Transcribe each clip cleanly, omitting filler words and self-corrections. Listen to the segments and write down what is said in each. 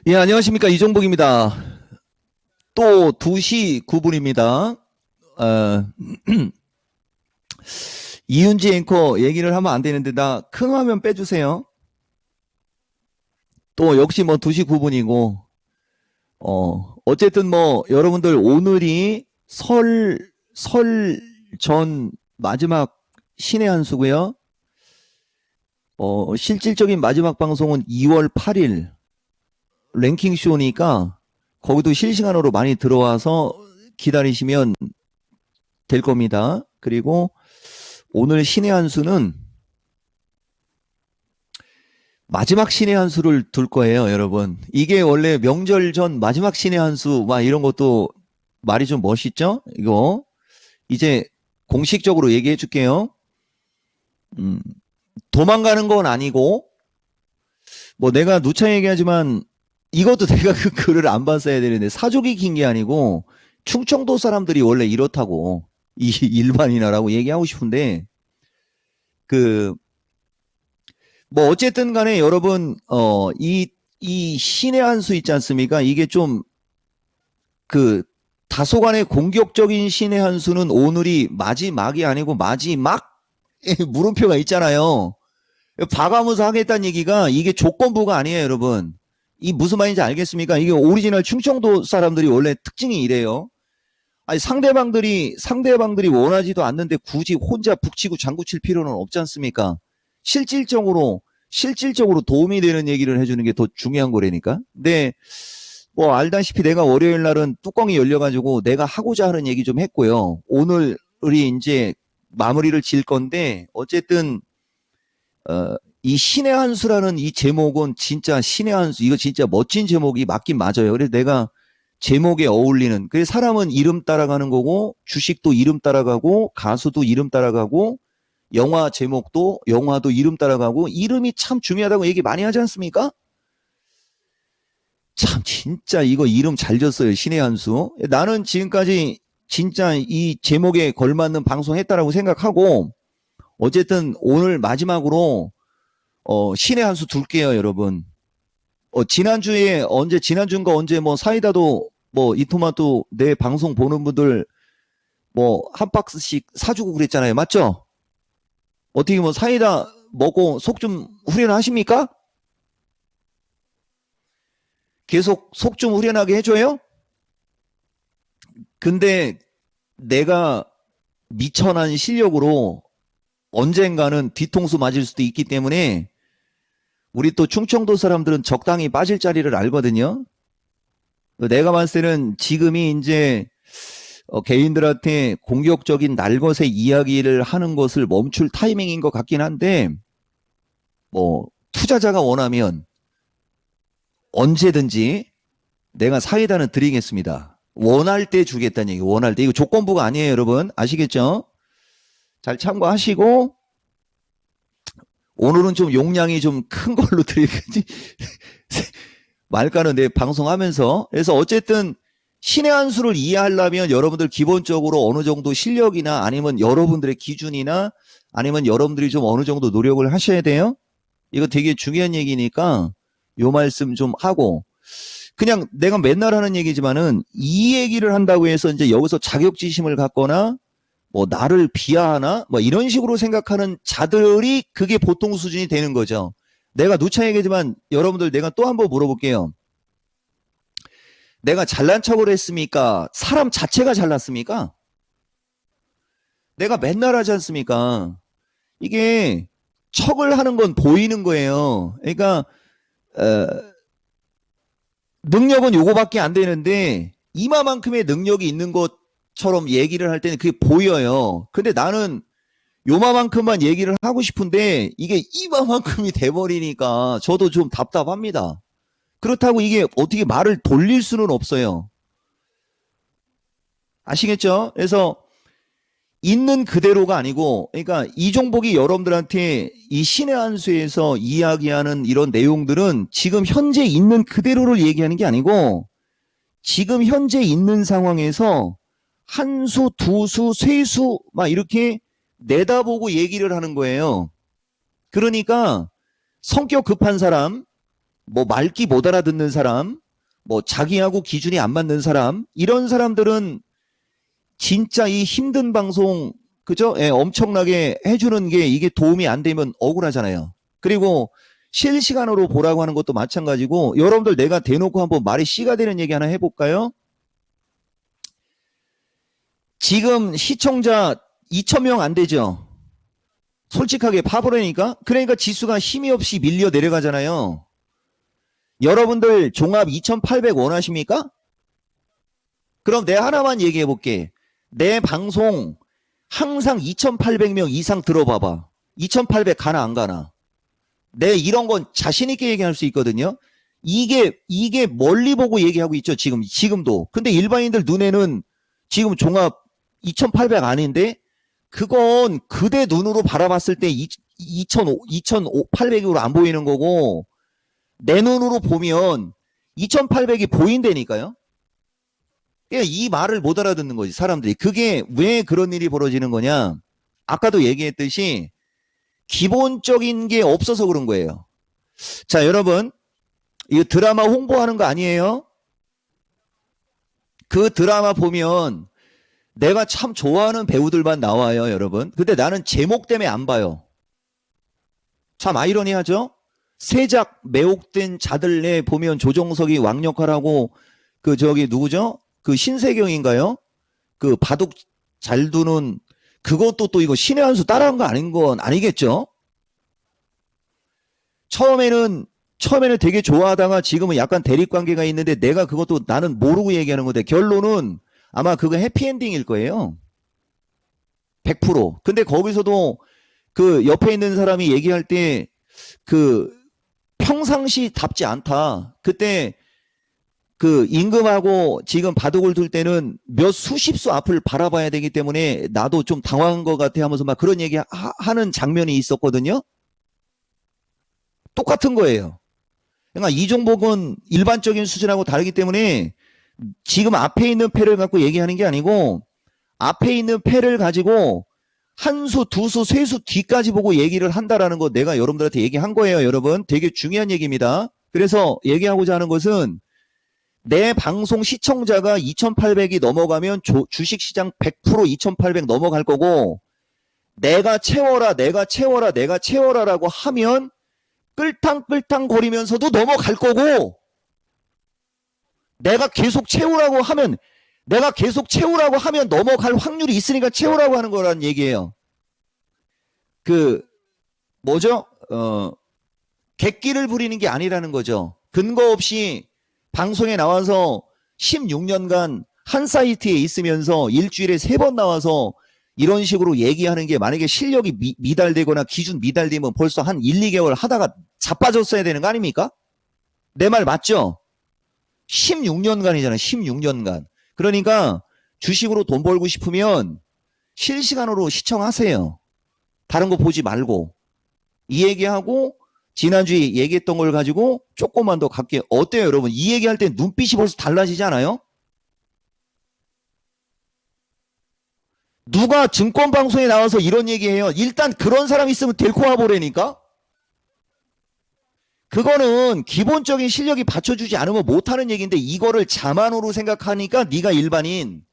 예, 안녕하십니까. 이종복입니다. 또 2시 9분입니다. 이윤지 앵커 얘기를 하면 안 되는데, 나 큰 화면 빼주세요. 또 역시 뭐 2시 9분이고, 어쨌든 뭐 여러분들 오늘이 설 전 마지막 신의 한 수고요. 실질적인 마지막 방송은 2월 8일 랭킹 쇼니까 거기도 실시간으로 많이 들어와서 기다리시면 될 겁니다. 그리고 오늘 신의 한 수는 마지막 신의 한 수를 둘 거예요, 여러분. 이게 원래 명절 전 마지막 신의 한 수, 막 이런 것도 말이 좀 멋있죠? 이거 이제 공식적으로 얘기해 줄게요. 도망가는 건 아니고, 뭐 내가 누차 얘기하지만 이것도 내가 그 글을 안 봤어야 되는데, 사족이 긴 게 아니고 충청도 사람들이 원래 이렇다고, 이 일반인이라고 얘기하고 싶은데, 뭐 어쨌든 간에 여러분, 이 신의 한 수 있지 않습니까? 이게 좀 다소간의 공격적인 신의 한 수는 오늘이 마지막이 아니고 마지막 물음표가 있잖아요. 봐가면서 하겠다는 얘기가 이게 조건부가 아니에요, 여러분. 이 무슨 말인지 알겠습니까? 이게 오리지널 충청도 사람들이 원래 특징이 이래요. 아니, 상대방들이 원하지도 않는데 굳이 혼자 북치고 장구칠 필요는 없지 않습니까? 실질적으로 도움이 되는 얘기를 해주는 게 더 중요한 거라니까. 근데 뭐 알다시피 내가 월요일 날은 뚜껑이 열려가지고 내가 하고자 하는 얘기 좀 했고요. 오늘 우리 이제 마무리를 질 건데, 어쨌든 이 신의 한 수라는 이 제목은 진짜 신의 한 수, 이거 진짜 멋진 제목이 맞긴 맞아요. 그래서 내가 제목에 어울리는, 그래서 사람은 이름 따라가는 거고, 주식도 이름 따라가고, 가수도 이름 따라가고, 영화 제목도 영화도 이름 따라가고, 이름이 참 중요하다고 얘기 많이 하지 않습니까? 참 진짜 이거 이름 잘 졌어요, 신의 한 수. 나는 지금까지 진짜 이 제목에 걸맞는 방송했다라고 생각하고, 어쨌든 오늘 마지막으로 신의 한 수 둘게요, 여러분. 지난주인가 언제 뭐 사이다도 뭐 이토마토 내 방송 보는 분들 뭐 한 박스씩 사주고 그랬잖아요. 맞죠? 어떻게 뭐 사이다 먹고 속 좀 후련하십니까? 계속 속 좀 후련하게 해줘요? 근데 내가 미천한 실력으로 언젠가는 뒤통수 맞을 수도 있기 때문에, 우리 또 충청도 사람들은 적당히 빠질 자리를 알거든요. 내가 봤을 때는 지금이 이제 개인들한테 공격적인 날것의 이야기를 하는 것을 멈출 타이밍인 것 같긴 한데, 뭐 투자자가 원하면 언제든지 내가 사이다는 드리겠습니다. 원할 때 주겠다는 얘기. 원할 때. 이거 조건부가 아니에요, 여러분. 아시겠죠? 잘 참고하시고, 오늘은 좀 용량이 좀 큰 걸로 드릴지 말까는 내 방송하면서. 그래서 어쨌든 신의 한 수를 이해하려면 여러분들 기본적으로 어느 정도 실력이나 아니면 여러분들의 기준이나 아니면 여러분들이 좀 어느 정도 노력을 하셔야 돼요. 이거 되게 중요한 얘기니까 요 말씀 좀 하고, 그냥 내가 맨날 하는 얘기지만은 이 얘기를 한다고 해서 이제 여기서 자격지심을 갖거나 뭐 나를 비하하나 뭐 이런 식으로 생각하는 자들이 그게 보통 수준이 되는 거죠. 내가 누차 얘기하지만 여러분들, 내가 또 한번 물어볼게요. 내가 잘난 척을 했습니까? 사람 자체가 잘났습니까? 내가 맨날 하지 않습니까? 이게 척을 하는 건 보이는 거예요. 그러니까 능력은 요거밖에 안 되는데 이마만큼의 능력이 있는 것처럼 얘기를 할 때는 그게 보여요. 근데 나는 요마만큼만 얘기를 하고 싶은데 이게 이마만큼이 돼버리니까 저도 좀 답답합니다. 그렇다고 이게 어떻게 말을 돌릴 수는 없어요. 아시겠죠? 그래서 있는 그대로가 아니고, 그러니까 이종복이 여러분들한테 이 신의 한 수에서 이야기하는 이런 내용들은 지금 현재 있는 그대로를 얘기하는 게 아니고, 지금 현재 있는 상황에서 한 수, 두 수, 세 수 막 이렇게 내다보고 얘기를 하는 거예요. 그러니까 성격 급한 사람, 뭐 말귀 못 알아듣는 사람, 뭐 자기하고 기준이 안 맞는 사람, 이런 사람들은 진짜 이 힘든 방송, 그죠? 예, 엄청나게 해주는 게 이게 도움이 안 되면 억울하잖아요. 그리고 실시간으로 보라고 하는 것도 마찬가지고, 여러분들 내가 대놓고 한번 말이 씨가 되는 얘기 하나 해볼까요? 지금 시청자 2,000명 안 되죠? 솔직하게 파보라니까? 그러니까 지수가 힘이 없이 밀려 내려가잖아요. 여러분들 종합 2,800 원하십니까? 그럼 내가 하나만 얘기해 볼게. 내 방송 항상 2,800명 이상 들어봐봐. 2,800 가나 안 가나? 내 이런 건 자신 있게 얘기할 수 있거든요. 이게 멀리 보고 얘기하고 있죠. 지금도. 근데 일반인들 눈에는 지금 종합 2,800 아닌데, 그건 그대 눈으로 바라봤을 때 2,800으로 안 보이는 거고, 내 눈으로 보면 2,800이 보인다니까요. 이 말을 못 알아듣는 거지, 사람들이. 그게 왜 그런 일이 벌어지는 거냐? 아까도 얘기했듯이 기본적인 게 없어서 그런 거예요. 자, 여러분, 이거 드라마 홍보하는 거 아니에요? 그 드라마 보면 내가 참 좋아하는 배우들만 나와요, 여러분. 근데 나는 제목 때문에 안 봐요. 참 아이러니하죠? 세작 매혹된 자들 내 보면 조정석이 왕역할하고, 누구죠? 그 신세경인가요? 그 바둑 잘 두는, 그것도 또 이거 신의 한 수 따라한 거 아닌 건 아니겠죠? 처음에는 되게 좋아하다가 지금은 약간 대립관계가 있는데, 내가 그것도 나는 모르고 얘기하는 건데, 결론은 아마 그거 해피엔딩일 거예요. 100%. 근데 거기서도 그 옆에 있는 사람이 얘기할 때 평상시답지 않다. 그때 그 임금하고 지금 바둑을 둘 때는 몇 수십수 앞을 바라봐야 되기 때문에 나도 좀 당황한 것 같아 하면서 막 그런 얘기 하는 장면이 있었거든요. 똑같은 거예요. 그러니까 이종복은 일반적인 수준하고 다르기 때문에 지금 앞에 있는 패를 갖고 얘기하는 게 아니고, 앞에 있는 패를 가지고 한 수, 두 수, 세 수 뒤까지 보고 얘기를 한다라는 거 내가 여러분들한테 얘기한 거예요, 여러분. 되게 중요한 얘기입니다. 그래서 얘기하고자 하는 것은, 내 방송 시청자가 2,800이 넘어가면 주식시장 100% 2,800 넘어갈 거고, 내가 채워라, 내가 채워라, 내가 채워라라고 하면 끌탕끌탕 거리면서도 넘어갈 거고, 내가 계속 채우라고 하면 넘어갈 확률이 있으니까 채우라고 하는 거란 얘기예요. 객기를 부리는 게 아니라는 거죠. 근거 없이 방송에 나와서 16년간 한 사이트에 있으면서 일주일에 3번 나와서 이런 식으로 얘기하는 게, 만약에 실력이 미달되거나 기준 미달되면 벌써 한 1, 2개월 하다가 자빠졌어야 되는 거 아닙니까? 내 말 맞죠? 16년간이잖아요. 16년간. 그러니까 주식으로 돈 벌고 싶으면 실시간으로 시청하세요. 다른 거 보지 말고. 이 얘기하고 지난주에 얘기했던 걸 가지고 조금만 더 갈게요. 어때요, 여러분? 이 얘기할 때 눈빛이 벌써 달라지지 않아요? 누가 증권방송에 나와서 이런 얘기해요? 일단 그런 사람 있으면 데리고 와보라니까? 그거는 기본적인 실력이 받쳐주지 않으면 못하는 얘기인데, 이거를 자만으로 생각하니까 네가 일반인.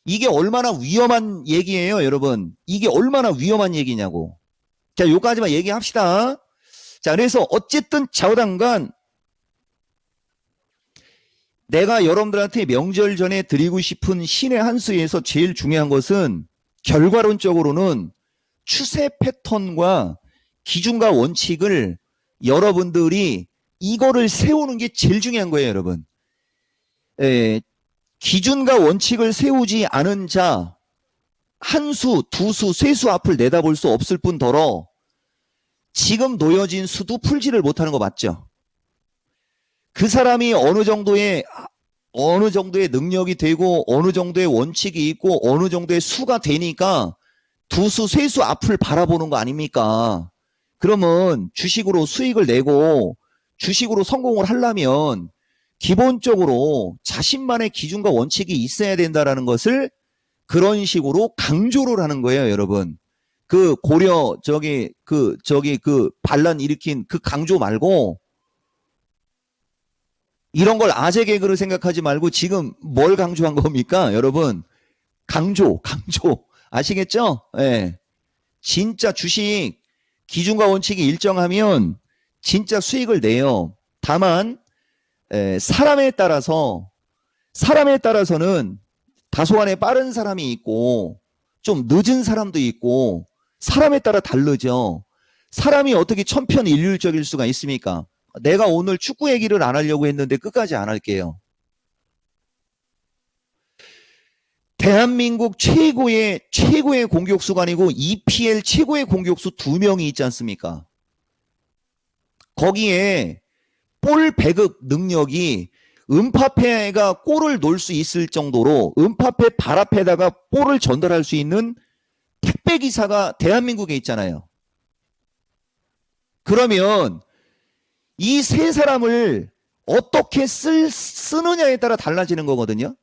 이게 얼마나 위험한 얘기예요, 여러분. 이게 얼마나 위험한 얘기냐고. 자, 요까지만 얘기합시다. 자, 그래서 어쨌든 좌우당간 내가 여러분들한테 명절 전에 드리고 싶은 신의 한 수에서 제일 중요한 것은, 결과론적으로는 추세 패턴과 기준과 원칙을 여러분들이 이거를 세우는 게 제일 중요한 거예요, 여러분. 기준과 원칙을 세우지 않은 자, 한 수, 두 수, 세 수 앞을 내다볼 수 없을 뿐더러 지금 놓여진 수도 풀지를 못하는 거 맞죠? 그 사람이 어느 정도의 능력이 되고, 어느 정도의 원칙이 있고, 어느 정도의 수가 되니까 두 수, 세 수 앞을 바라보는 거 아닙니까? 그러면 주식으로 수익을 내고 주식으로 성공을 하려면 기본적으로 자신만의 기준과 원칙이 있어야 된다라는 것을 그런 식으로 강조를 하는 거예요, 여러분. 그 고려 반란 일으킨 그 강조 말고, 이런 걸 아재 개그로 생각하지 말고 지금 뭘 강조한 겁니까? 여러분, 강조. 아시겠죠? 예. 진짜 주식 기준과 원칙이 일정하면 진짜 수익을 내요. 다만 사람에 따라서는 다소간에 빠른 사람이 있고 좀 늦은 사람도 있고 사람에 따라 다르죠. 사람이 어떻게 천편일률적일 수가 있습니까? 내가 오늘 축구 얘기를 안 하려고 했는데 끝까지 안 할게요. 대한민국 최고의 공격수가 아니고 EPL 최고의 공격수 2명이 있지 않습니까? 거기에 볼 배급 능력이 은파페가 골을 넣을 수 있을 정도로 은파페 발 앞에다가 볼을 전달할 수 있는 택배기사가 대한민국에 있잖아요. 그러면 이 세 사람을 어떻게 쓰느냐에 따라 달라지는 거거든요.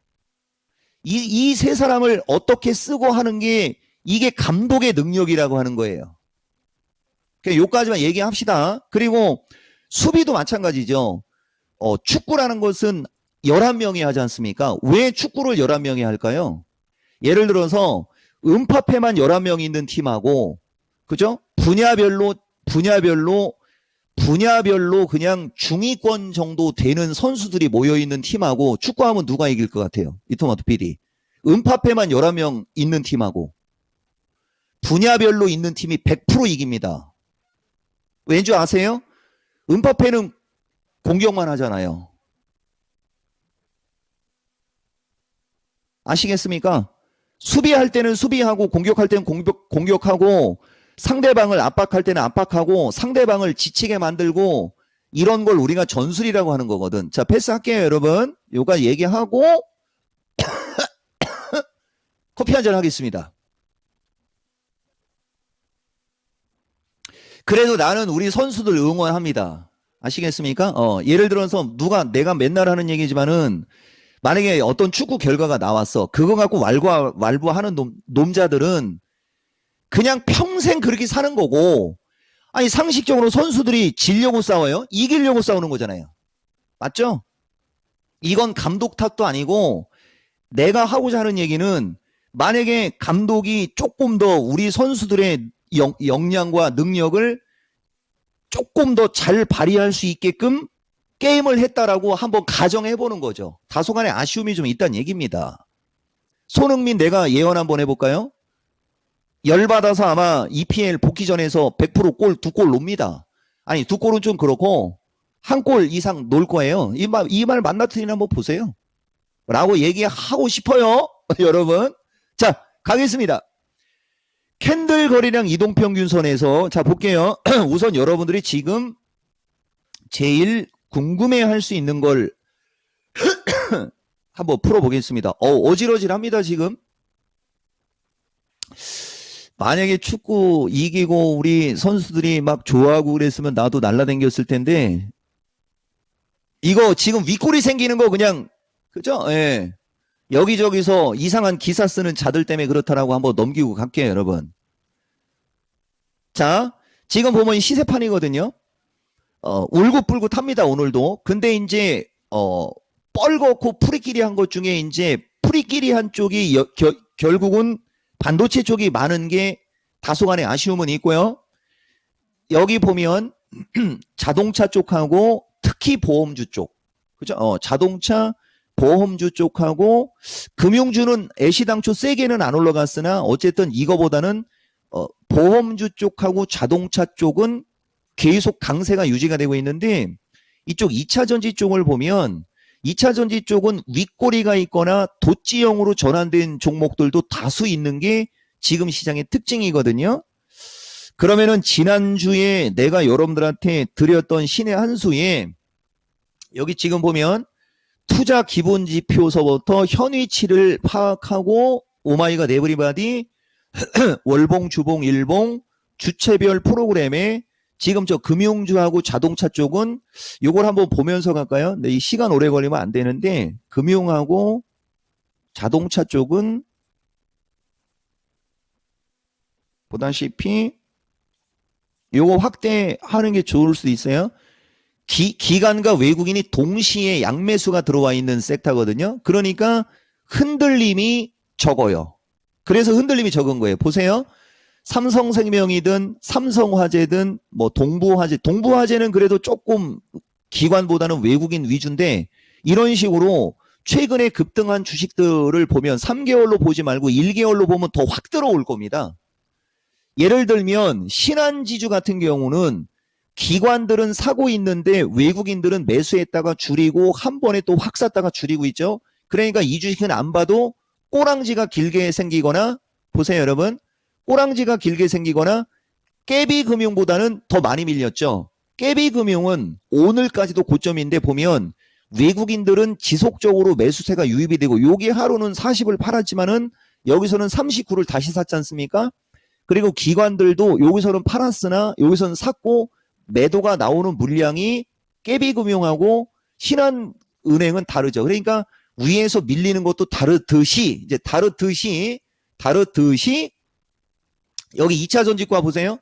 이 세 사람을 어떻게 쓰고 하는 게 이게 감독의 능력이라고 하는 거예요. 요까지만 얘기합시다. 그리고 수비도 마찬가지죠. 축구라는 것은 11명이 하지 않습니까? 왜 축구를 11명이 할까요? 예를 들어서 은파페만 11명이 있는 팀하고 그죠? 분야별로 그냥 중위권 정도 되는 선수들이 모여있는 팀하고 축구하면 누가 이길 것 같아요? 이토마토 PD. 은파페만 11명 있는 팀하고 분야별로 있는 팀이 100% 이깁니다. 왠지 아세요? 은파페는 공격만 하잖아요. 아시겠습니까? 수비할 때는 수비하고 공격할 때는 공격하고 상대방을 압박할 때는 압박하고 상대방을 지치게 만들고 이런 걸 우리가 전술이라고 하는 거거든. 자, 패스할게요, 여러분. 요가 얘기하고 커피 한잔 하겠습니다. 그래도 나는 우리 선수들 응원합니다. 아시겠습니까? 예를 들어서 내가 맨날 하는 얘기지만은 만약에 어떤 축구 결과가 나왔어. 그거 갖고 왈부하는 놈자들은 그냥 평생 그렇게 사는 거고, 아니 상식적으로 선수들이 지려고 싸워요? 이기려고 싸우는 거잖아요. 맞죠? 이건 감독 탓도 아니고 내가 하고자 하는 얘기는 만약에 감독이 조금 더 우리 선수들의 역량과 능력을 조금 더 잘 발휘할 수 있게끔 게임을 했다라고 한번 가정해 보는 거죠. 다소간의 아쉬움이 좀 있다는 얘기입니다. 손흥민 내가 예언 한번 해볼까요? 열받아서 아마 EPL 복귀전에서 100% 골, 2골 놉니다. 아니 2골은 좀 그렇고 1골 이상 놓을 거예요. 이 말 만나트리나 한번 보세요. 라고 얘기하고 싶어요. 여러분. 자, 가겠습니다. 캔들 거리량 이동평균선에서 자 볼게요. 우선 여러분들이 지금 제일 궁금해할 수 있는 걸 한번 풀어보겠습니다. 어질어질합니다 지금. 만약에 축구 이기고 우리 선수들이 막 좋아하고 그랬으면 나도 날라다녔을 텐데 이거 지금 윗골이 생기는 거 그냥 그죠? 예. 여기저기서 이상한 기사 쓰는 자들 때문에 그렇다라고 한번 넘기고 갈게요, 여러분. 자, 지금 보면 시세판이거든요. 울긋불긋합니다, 오늘도. 근데 이제 뻘겋고 풀이끼리 한 것 중에 이제 풀이끼리 한 쪽이 결국은 반도체 쪽이 많은 게 다소간의 아쉬움은 있고요. 여기 보면 자동차 쪽하고 특히 보험주 쪽, 그죠? 자동차 보험주 쪽하고 금융주는 애시당초 세게는 안 올라갔으나 어쨌든 이거보다는 보험주 쪽하고 자동차 쪽은 계속 강세가 유지가 되고 있는데 이쪽 2차전지 쪽을 보면 2차전지 쪽은 윗꼬리가 있거나 돛지형으로 전환된 종목들도 다수 있는 게 지금 시장의 특징이거든요. 그러면은 지난주에 내가 여러분들한테 드렸던 신의 한 수에 여기 지금 보면 투자 기본 지표서부터 현위치를 파악하고 오마이갓 에브리바디 월봉, 주봉, 일봉, 주체별 프로그램에 지금 저 금융주하고 자동차 쪽은 요걸 한번 보면서 갈까요? 네, 이 시간 오래 걸리면 안 되는데 금융하고 자동차 쪽은 보다시피 요거 확대하는 게 좋을 수도 있어요. 기관과 외국인이 동시에 양매수가 들어와 있는 섹터거든요. 그러니까 흔들림이 적어요. 그래서 흔들림이 적은 거예요. 보세요. 삼성생명이든 삼성화재든 뭐 동부화재는 그래도 조금 기관보다는 외국인 위주인데 이런 식으로 최근에 급등한 주식들을 보면 3개월로 보지 말고 1개월로 보면 더 확 들어올 겁니다. 예를 들면 신한지주 같은 경우는 기관들은 사고 있는데 외국인들은 매수했다가 줄이고 한 번에 또 확 샀다가 줄이고 있죠. 그러니까 이 주식은 안 봐도 꼬랑지가 길게 생기거나 보세요 여러분. 꼬랑지가 길게 생기거나 깨비금융보다는 더 많이 밀렸죠. 깨비금융은 오늘까지도 고점인데 보면 외국인들은 지속적으로 매수세가 유입이 되고 여기 하루는 40을 팔았지만은 여기서는 39를 다시 샀지 않습니까? 그리고 기관들도 여기서는 팔았으나 여기서는 샀고 매도가 나오는 물량이 깨비금융하고 신한은행은 다르죠. 그러니까 위에서 밀리는 것도 다르듯이 여기 2차 전지과 보세요.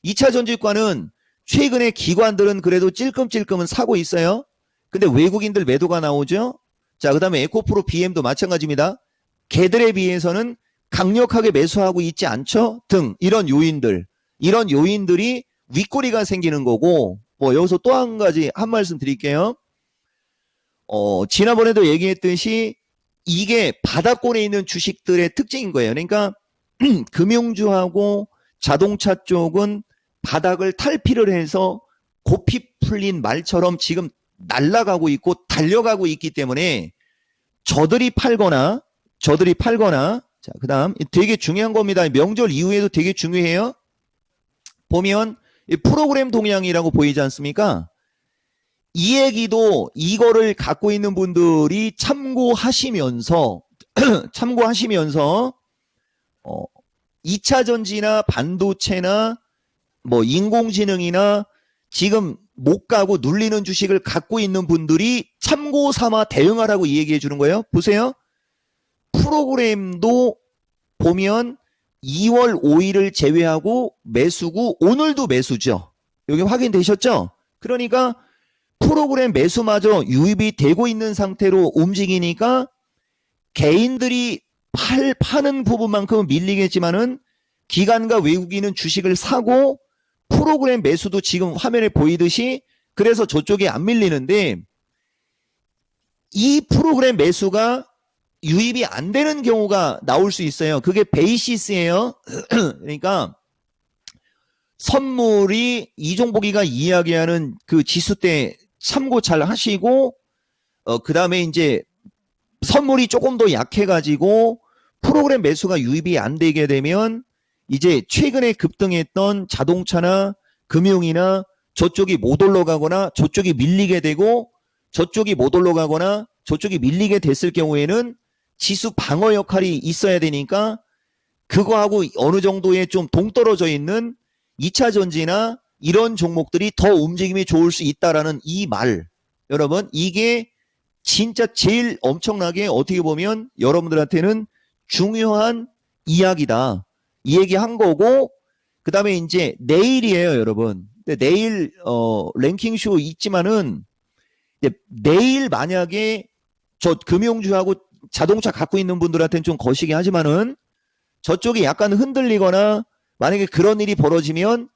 2차 전지과는 최근에 기관들은 그래도 찔끔찔끔은 사고 있어요. 근데 외국인들 매도가 나오죠. 자, 그 다음에 에코프로 BM도 마찬가지입니다. 걔들에 비해서는 강력하게 매수하고 있지 않죠? 등 이런 요인들이 윗꼬리가 생기는 거고 뭐 여기서 또 한 가지 한 말씀 드릴게요. 지난번에도 얘기했듯이 이게 바닥권에 있는 주식들의 특징인 거예요. 그러니까 금융주하고 자동차 쪽은 바닥을 탈피를 해서 고피 풀린 말처럼 지금 날아가고 있고 달려가고 있기 때문에 저들이 팔거나 자, 그 다음 되게 중요한 겁니다. 명절 이후에도 되게 중요해요. 보면 프로그램 동향이라고 보이지 않습니까? 이 얘기도 이거를 갖고 있는 분들이 참고하시면서 2차 전지나 반도체나 뭐 인공지능이나 지금 못 가고 눌리는 주식을 갖고 있는 분들이 참고 삼아 대응하라고 이 얘기해 주는 거예요. 보세요. 프로그램도 보면 2월 5일을 제외하고 매수고 오늘도 매수죠. 여기 확인되셨죠? 그러니까 프로그램 매수마저 유입이 되고 있는 상태로 움직이니까 개인들이 파는 부분만큼은 밀리겠지만은 기관과 외국인은 주식을 사고 프로그램 매수도 지금 화면에 보이듯이 그래서 저쪽에 안 밀리는데 이 프로그램 매수가 유입이 안 되는 경우가 나올 수 있어요. 그게 베이시스예요. 그러니까 선물이 이종복이가 이야기하는 그 지수 때 참고 잘 하시고 그 다음에 이제 선물이 조금 더 약해가지고 프로그램 매수가 유입이 안 되게 되면 이제 최근에 급등했던 자동차나 금융이나 저쪽이 못 올라가거나 저쪽이 밀리게 되고 저쪽이 못 올라가거나 저쪽이 밀리게 됐을 경우에는 지수 방어 역할이 있어야 되니까 그거하고 어느 정도의 좀 동떨어져 있는 2차 전지나 이런 종목들이 더 움직임이 좋을 수 있다라는 이 말. 여러분 이게 진짜 제일 엄청나게 어떻게 보면 여러분들한테는 중요한 이야기다. 이 얘기 한 거고 그 다음에 이제 내일이에요 여러분. 근데 내일 랭킹쇼 있지만은 내일 만약에 저 금융주하고 자동차 갖고 있는 분들한테는 좀 거시기 하지만은 저쪽이 약간 흔들리거나 만약에 그런 일이 벌어지면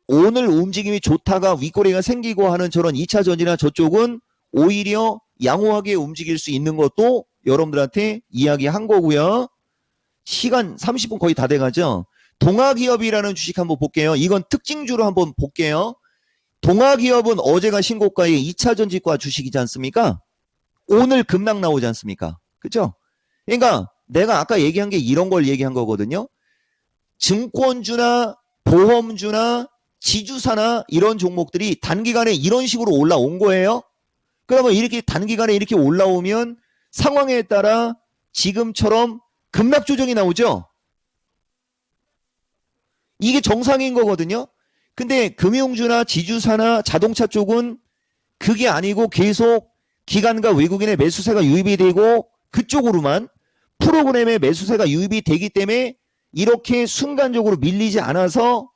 오늘 움직임이 좋다가 윗꼬리가 생기고 하는 저런 2차 전지나 저쪽은 오히려 양호하게 움직일 수 있는 것도 여러분들한테 이야기한 거고요. 시간 30분 거의 다 돼가죠. 동아기업이라는 주식 한번 볼게요. 이건 특징주로 한번 볼게요. 동아기업은 어제가 신고가의 2차 전지과 주식이지 않습니까? 오늘 급락 나오지 않습니까? 그죠? 그러니까 내가 아까 얘기한 게 이런 걸 얘기한 거거든요. 증권주나 보험주나 지주사나 이런 종목들이 단기간에 이런 식으로 올라온 거예요. 그러면 이렇게 단기간에 이렇게 올라오면 상황에 따라 지금처럼 급락 조정이 나오죠. 이게 정상인 거거든요. 근데 금융주나 지주사나 자동차 쪽은 그게 아니고 계속 기관과 외국인의 매수세가 유입이 되고 그쪽으로만 프로그램의 매수세가 유입이 되기 때문에 이렇게 순간적으로 밀리지 않아서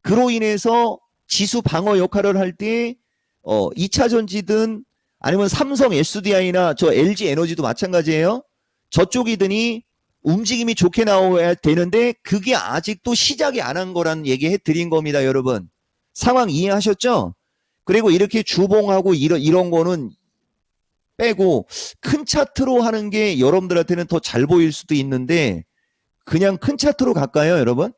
그로 인해서 지수 방어 역할을 할 때 2차전지든 아니면 삼성 SDI나 저 LG 에너지도 마찬가지예요. 저쪽이더니 움직임이 좋게 나와야 되는데 그게 아직도 시작이 안 한 거라는 얘기 해드린 겁니다, 여러분. 상황 이해하셨죠? 그리고 이렇게 주봉하고 이런 거는 빼고 큰 차트로 하는 게 여러분들한테는 더 잘 보일 수도 있는데 그냥 큰 차트로 갈까요, 여러분?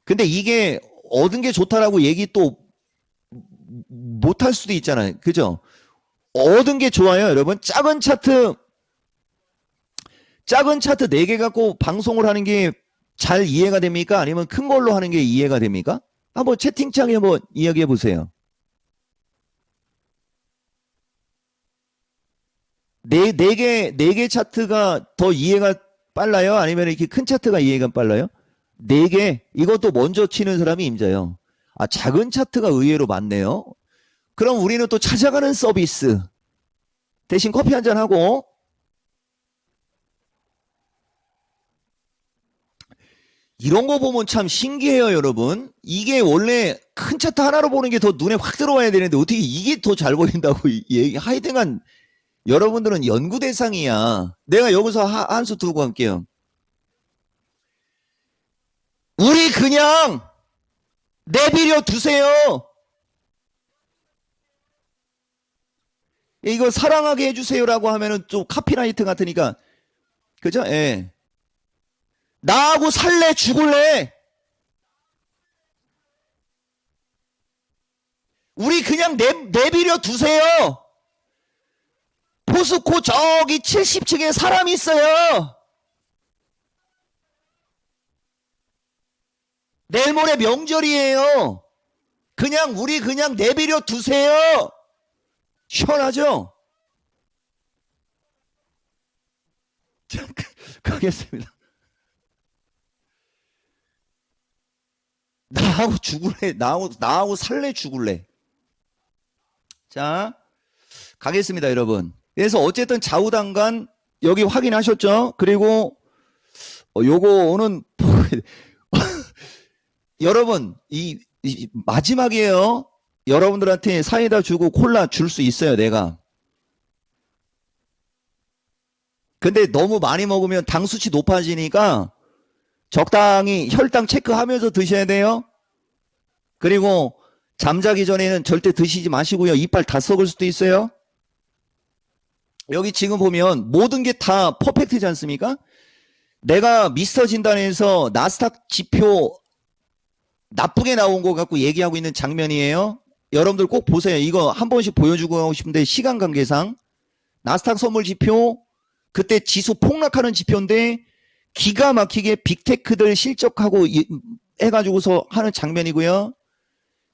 근데 이게 얻은 게 좋다라고 얘기 또 못할 수도 있잖아요. 그죠? 얻은 게 좋아요, 여러분. 작은 차트 4개 갖고 방송을 하는 게 잘 이해가 됩니까? 아니면 큰 걸로 하는 게 이해가 됩니까? 한번 채팅창에 한번 이야기해 보세요. 네 개 차트가 더 이해가 빨라요? 아니면 이렇게 큰 차트가 이해가 빨라요? 4개? 이것도 먼저 치는 사람이 임자요. 아, 작은 차트가 의외로 많네요. 그럼 우리는 또 찾아가는 서비스. 대신 커피 한잔 하고, 이런 거 보면 참 신기해요, 여러분. 이게 원래 큰 차트 하나로 보는 게 더 눈에 확 들어와야 되는데 어떻게 이게 더 잘 보인다고 얘기, 하여튼간 여러분들은 연구 대상이야. 내가 여기서 한 수 두고 갈게요. 우리 그냥 내비려 두세요. 이거 사랑하게 해주세요라고 하면은 좀 카피라이트 같으니까. 그죠? 예. 나하고 살래 죽을래? 우리 그냥 내비려 두세요. 포스코 저기 70층에 사람이 있어요. 내일 모레 명절이에요. 우리 그냥 내비려 두세요. 시원하죠? 가겠습니다. 나하고 죽을래. 나하고 살래 죽을래. 자, 가겠습니다, 여러분. 그래서 어쨌든 좌우단간 여기 확인하셨죠? 그리고 요거는 여러분 이 마지막이에요. 여러분들한테 사이다 주고 콜라 줄 수 있어요, 내가. 근데 너무 많이 먹으면 당 수치 높아지니까 적당히 혈당 체크하면서 드셔야 돼요. 그리고 잠자기 전에는 절대 드시지 마시고요. 이빨 다 썩을 수도 있어요. 여기 지금 보면 모든 게 다 퍼펙트지 않습니까? 내가 미스터 진단에서 나스닥 지표 나쁘게 나온 거 갖고 얘기하고 있는 장면이에요. 여러분들 꼭 보세요. 이거 한 번씩 보여주고 하고 싶은데 시간 관계상 나스닥 선물 지표 그때 지수 폭락하는 지표인데 기가 막히게 빅테크들 실적하고 해가지고서 하는 장면이고요.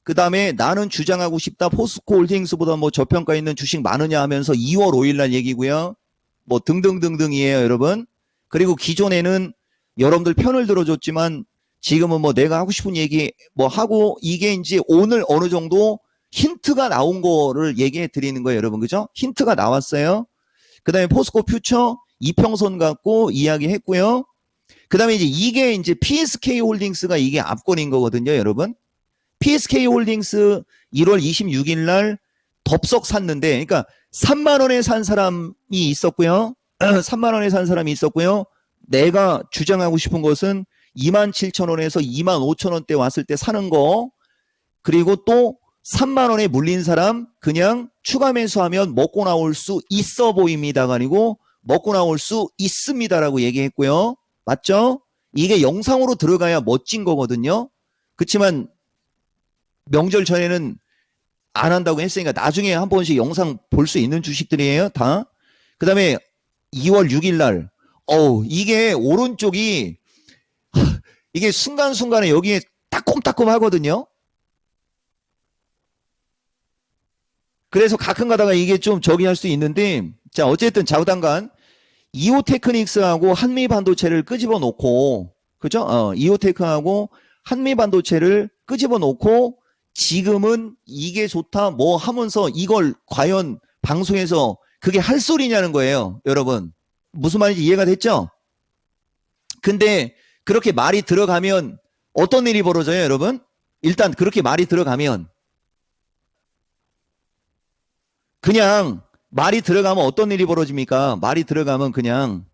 그 다음에 나는 주장하고 싶다. 포스코 홀딩스보다 뭐 저평가 있는 주식 많으냐 하면서 2월 5일 날 얘기고요. 뭐 등등등등이에요, 여러분. 그리고 기존에는 여러분들 편을 들어줬지만 지금은 뭐 내가 하고 싶은 얘기 뭐 하고 이게 이제 오늘 어느 정도 힌트가 나온 거를 얘기해 드리는 거예요, 여러분. 그죠? 힌트가 나왔어요. 그 다음에 포스코 퓨처 이평선 갖고 이야기했고요. 그 다음에 이게 이제 PSK 홀딩스가 이게 압권인 거거든요, 여러분. PSK 홀딩스 1월 26일 날 덥석 샀는데, 그러니까 3만 원에 산 사람이 있었고요. 3만 원에 산 사람이 있었고요. 내가 주장하고 싶은 것은 27,000원에서 25,000원대 왔을 때 사는 거, 그리고 또 3만 원에 물린 사람 그냥 추가 매수하면 먹고 나올 수 있어 보입니다가 아니고 먹고 나올 수 있습니다라고 얘기했고요. 맞죠? 이게 영상으로 들어가야 멋진 거거든요. 그렇지만 명절 전에는 안 한다고 했으니까 나중에 한 번씩 영상 볼 수 있는 주식들이에요, 다. 그 다음에 2월 6일 날, 이게 오른쪽이, 이게 순간순간에 여기에 따끔따끔 하거든요. 그래서 가끔 가다가 이게 좀 저기 할 수 있는데, 자, 어쨌든 좌우단간, 이오테크닉스하고 한미반도체를 끄집어 놓고, 그죠? 이오테크하고 한미반도체를 끄집어 놓고, 지금은 이게 좋다 뭐 하면서 이걸 과연 방송에서 그게 할 소리냐는 거예요, 여러분. 무슨 말인지 이해가 됐죠? 근데 그렇게 말이 들어가면 어떤 일이 벌어져요, 여러분? 일단 그렇게 말이 들어가면, 그냥 말이 들어가면 어떤 일이 벌어집니까? 말이 들어가면 그냥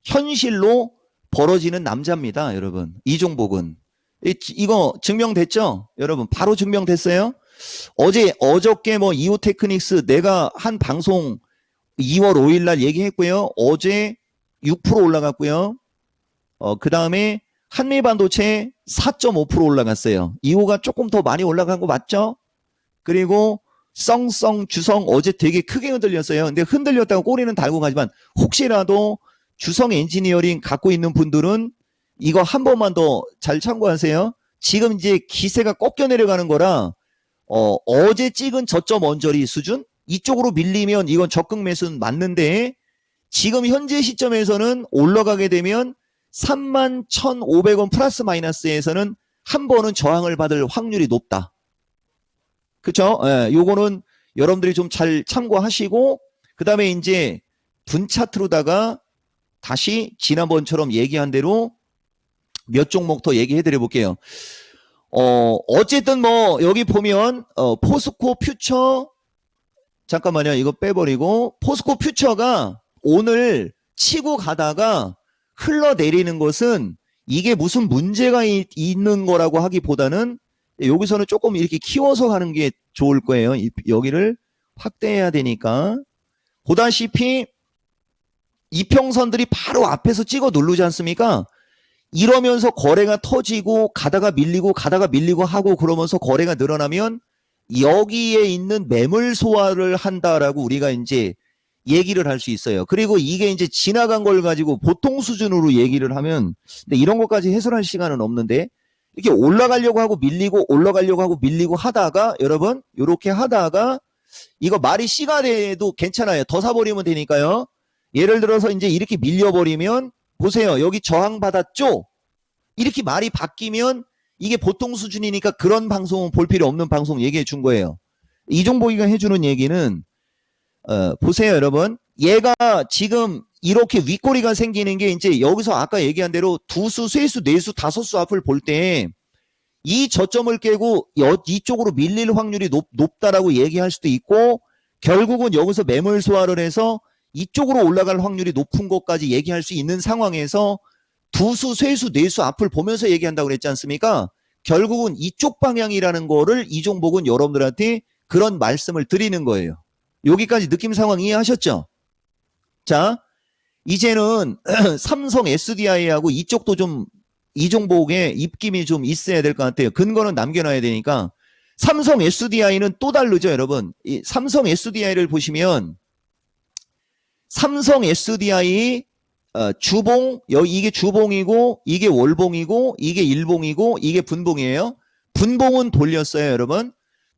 현실로 벌어지는 남자입니다, 여러분. 이종복은. 이거 증명됐죠? 여러분, 바로 증명됐어요? 어저께 뭐 이오 테크닉스 내가 한 방송 2월 5일 날 얘기했고요. 어제 6% 올라갔고요. 그 다음에 한미반도체 4.5% 올라갔어요. 이호가 조금 더 많이 올라간 거 맞죠? 그리고 주성 어제 되게 크게 흔들렸어요. 근데 흔들렸다고 꼬리는 달고 가지만 혹시라도 주성 엔지니어링 갖고 있는 분들은 이거 한 번만 더 잘 참고하세요. 지금 이제 기세가 꺾여 내려가는 거라 어제 찍은 저점 언저리 수준 이쪽으로 밀리면 이건 적극 매수는 맞는데 지금 현재 시점에서는 올라가게 되면 31,500원 플러스 마이너스에서는 한 번은 저항을 받을 확률이 높다. 그쵸? 예, 요거는 여러분들이 좀 잘 참고하시고 그 다음에 이제 분차트로다가 다시 지난번처럼 얘기한 대로 몇 종목 더 얘기해 드려 볼게요. 어쨌든 뭐 여기 보면 포스코 퓨처 잠깐만요. 이거 빼버리고 포스코 퓨처가 오늘 치고 가다가 흘러내리는 것은 이게 무슨 문제가 있는 거라고 하기보다는 여기서는 조금 이렇게 키워서 가는 게 좋을 거예요. 여기를 확대해야 되니까. 보다시피 이평선들이 바로 앞에서 찍어 누르지 않습니까? 이러면서 거래가 터지고 가다가 밀리고 하고 그러면서 거래가 늘어나면 여기에 있는 매물 소화를 한다라고 우리가 이제 얘기를 할 수 있어요. 그리고 이게 이제 지나간 걸 가지고 보통 수준으로 얘기를 하면 근데 이런 것까지 해설할 시간은 없는데 이렇게 올라가려고 하고 밀리고 하다가 여러분 이렇게 하다가 이거 말이 씨가 돼도 괜찮아요. 더 사버리면 되니까요. 예를 들어서 이제 이렇게 밀려버리면 보세요. 여기 저항 받았죠? 이렇게 말이 바뀌면 이게 보통 수준이니까 그런 방송은 볼 필요 없는 방송 얘기해 준 거예요. 이종복이가 해주는 얘기는 보세요 여러분. 얘가 지금 이렇게 윗꼬리가 생기는 게 이제 여기서 아까 얘기한 대로 두수, 쇠수, 네수, 다섯수 앞을 볼 때 이 저점을 깨고 이쪽으로 밀릴 확률이 높다라고 얘기할 수도 있고 결국은 여기서 매물 소화를 해서 이쪽으로 올라갈 확률이 높은 것까지 얘기할 수 있는 상황에서 두수, 쇠수, 네수 앞을 보면서 얘기한다고 그랬지 않습니까? 결국은 이쪽 방향이라는 거를 이종복은 여러분들한테 그런 말씀을 드리는 거예요. 여기까지 느낌 상황 이해하셨죠? 자, 이제는 삼성 SDI하고 이쪽도 좀 이종복에 입김이 좀 있어야 될 것 같아요. 근거는 남겨놔야 되니까. 삼성 SDI는 또 다르죠, 여러분. 이 삼성 SDI를 보시면 삼성 SDI 주봉, 이게 주봉이고 이게 월봉이고 이게 일봉이고 이게 분봉이에요. 분봉은 돌렸어요, 여러분.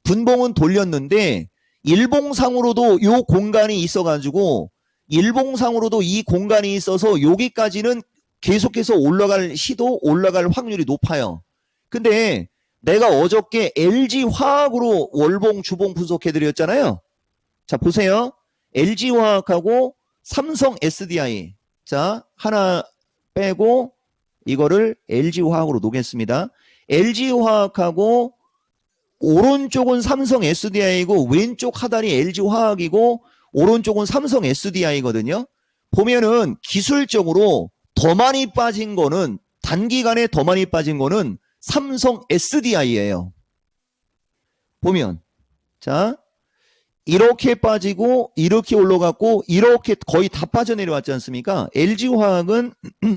분봉은 돌렸는데 일봉상으로도 요 공간이 있어가지고 일봉상으로도 이 공간이 있어서 여기까지는 계속해서 올라갈 확률이 높아요. 근데 내가 어저께 LG화학으로 월봉, 주봉 분석해드렸잖아요. 자, 보세요. LG화학하고 삼성 SDI. 자, 하나 빼고 이거를 LG화학으로 놓겠습니다. LG화학하고 오른쪽은 삼성 SDI이고 왼쪽 하단이 LG화학이고 오른쪽은 삼성 SDI거든요. 보면은 기술적으로 더 많이 빠진 거는 단기간에 더 많이 빠진 거는 삼성 SDI예요. 보면 자 이렇게 빠지고 이렇게 올라갔고 이렇게 거의 다 빠져내려왔지 않습니까? LG화학은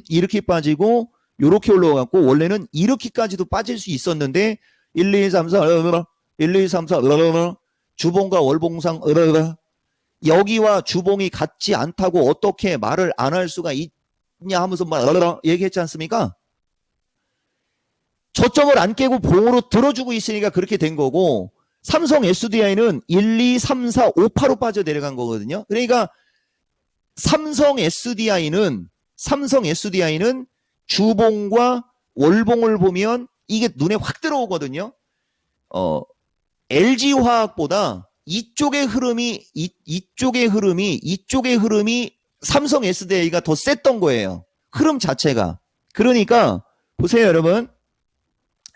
이렇게 빠지고 이렇게 올라갔고 원래는 이렇게까지도 빠질 수 있었는데 1, 2, 3, 4 1, 2, 3, 4 주봉과 월봉상 여기와 주봉이 같지 않다고 어떻게 말을 안 할 수가 있냐 하면서 막 얘기했지 않습니까? 저점을 안 깨고 봉으로 들어주고 있으니까 그렇게 된 거고 삼성 SDI는 1, 2, 3, 4, 5, 8로 빠져 내려간 거거든요. 그러니까 삼성 SDI는 주봉과 월봉을 보면 이게 눈에 확 들어오거든요. LG화학보다 이쪽의 흐름이 삼성 SDI가 더 셌던 거예요. 흐름 자체가. 그러니까 보세요, 여러분.